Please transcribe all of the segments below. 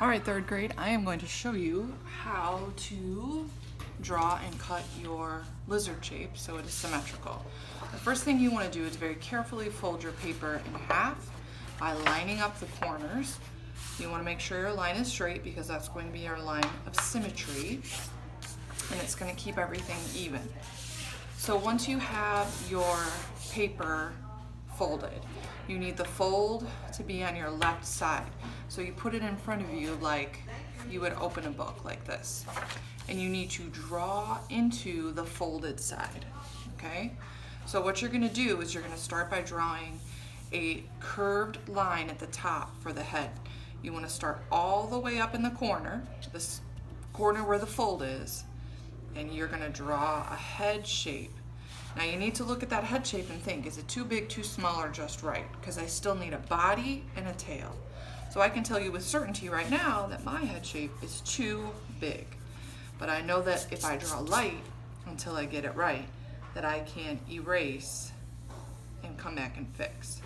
All right, third grade, I am going to show you how to draw and cut your lizard shape so it is symmetrical. The first thing you want to do is very carefully fold your paper in half by lining up the corners. You want to make sure your line is straight because that's going to be your line of symmetry, and it's going to keep everything even. So once you have your paper folded, you need the fold to be on your left side. So you put it in front of you like you would open a book like this. And you need to draw into the folded side, okay? So what you're gonna do is you're gonna start by drawing a curved line at the top for the head. You wanna start all the way up in the corner, this corner where the fold is, and you're gonna draw a head shape. Now you need to look at that head shape and think, is it too big, too small, or just right? Because I still need a body and a tail. So I can tell you with certainty right now that my head shape is too big. But I know that if I draw light until I get it right, that I can erase and come back and fix.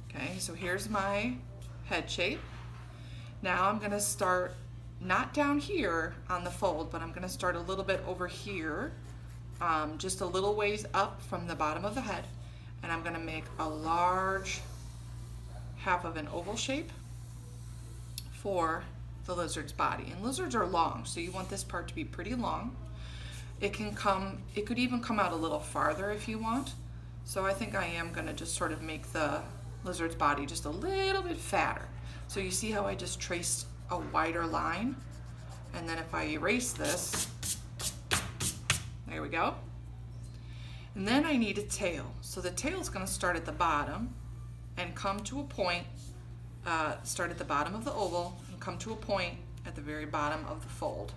Okay, so here's my head shape. Now I'm gonna start not down here on the fold, but I'm gonna start a little bit over here, just a little ways up from the bottom of the head, and I'm gonna make a large half of an oval shape for the lizard's body. And lizards are long, so you want this part to be pretty long. It could even come out a little farther if you want. So I think I am gonna just sort of make the lizard's body just a little bit fatter. So you see how I just traced a wider line? And then if I erase this, there we go. And then I need a tail. So the tail is gonna start at the bottom and come to a point, start at the bottom of the oval and come to a point at the very bottom of the fold.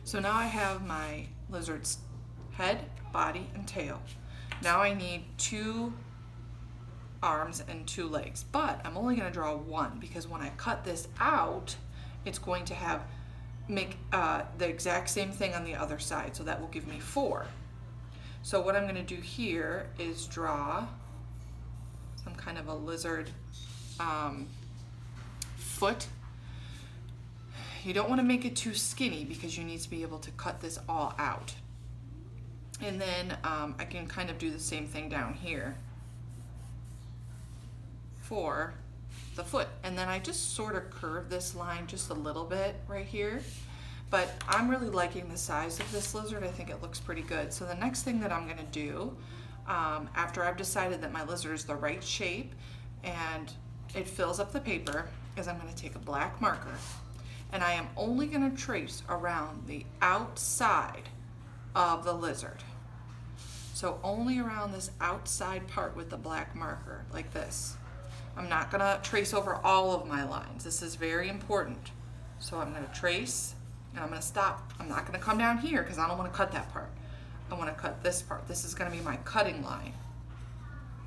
So now I have my lizard's head, body, and tail. Now I need 2 arms and 2 legs, but I'm only gonna draw 1 because when I cut this out, it's going to make the exact same thing on the other side, so that will give me 4. So what I'm gonna do here is draw some kind of a lizard foot. You don't want to make it too skinny because you need to be able to cut this all out. And then I can kind of do the same thing down here for the foot. And then I just sort of curve this line just a little bit right here. But I'm really liking the size of this lizard. I think it looks pretty good. So the next thing that I'm gonna do, after I've decided that my lizard is the right shape and it fills up the paper, is I'm gonna take a black marker and I am only gonna trace around the outside of the lizard. So only around this outside part with the black marker, like this. I'm not gonna trace over all of my lines. This is very important. So I'm gonna trace and I'm gonna stop. I'm not gonna come down here because I don't wanna cut that part. I wanna cut this part. This is gonna be my cutting line.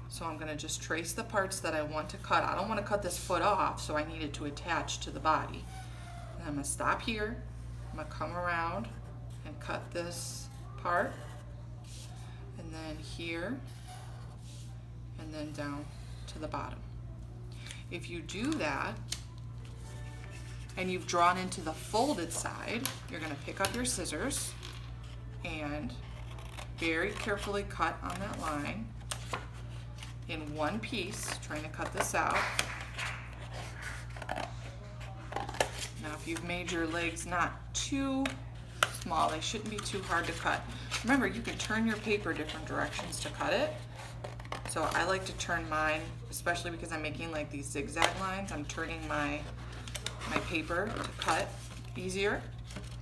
So I'm gonna just trace the parts that I want to cut. I don't wanna cut this foot off, so I need it to attach to the body. And I'm gonna stop here. I'm gonna come around and cut this part. And then here, and then down to the bottom. If you do that, and you've drawn into the folded side, you're gonna pick up your scissors and very carefully cut on that line in one piece, trying to cut this out. Now if you've made your legs not too small, they shouldn't be too hard to cut. Remember, you can turn your paper different directions to cut it. So I like to turn mine, especially because I'm making like these zigzag lines, I'm turning my paper to cut easier.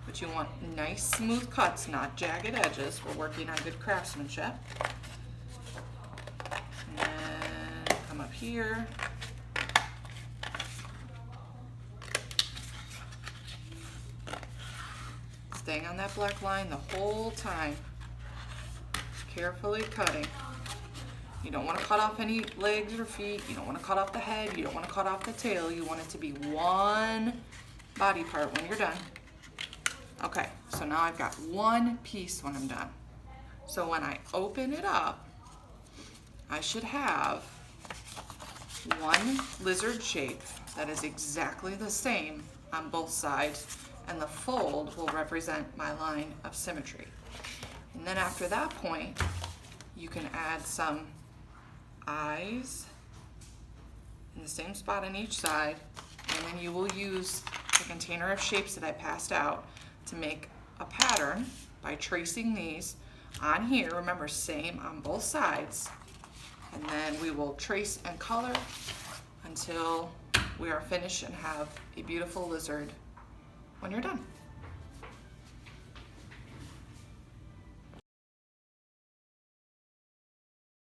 But you want nice smooth cuts, not jagged edges. We're working on good craftsmanship. And then come up here. Staying on that black line the whole time. Carefully cutting. You don't want to cut off any legs or feet. You don't want to cut off the head. You don't want to cut off the tail. You want it to be one body part when you're done. Okay, so now I've got one piece when I'm done. So when I open it up, I should have one lizard shape that is exactly the same on both sides, and the fold will represent my line of symmetry. And then after that point, you can add some eyes in the same spot on each side, and then you will use the container of shapes that I passed out to make a pattern by tracing these on here. Remember, same on both sides. And then we will trace and color until we are finished and have a beautiful lizard when you're done.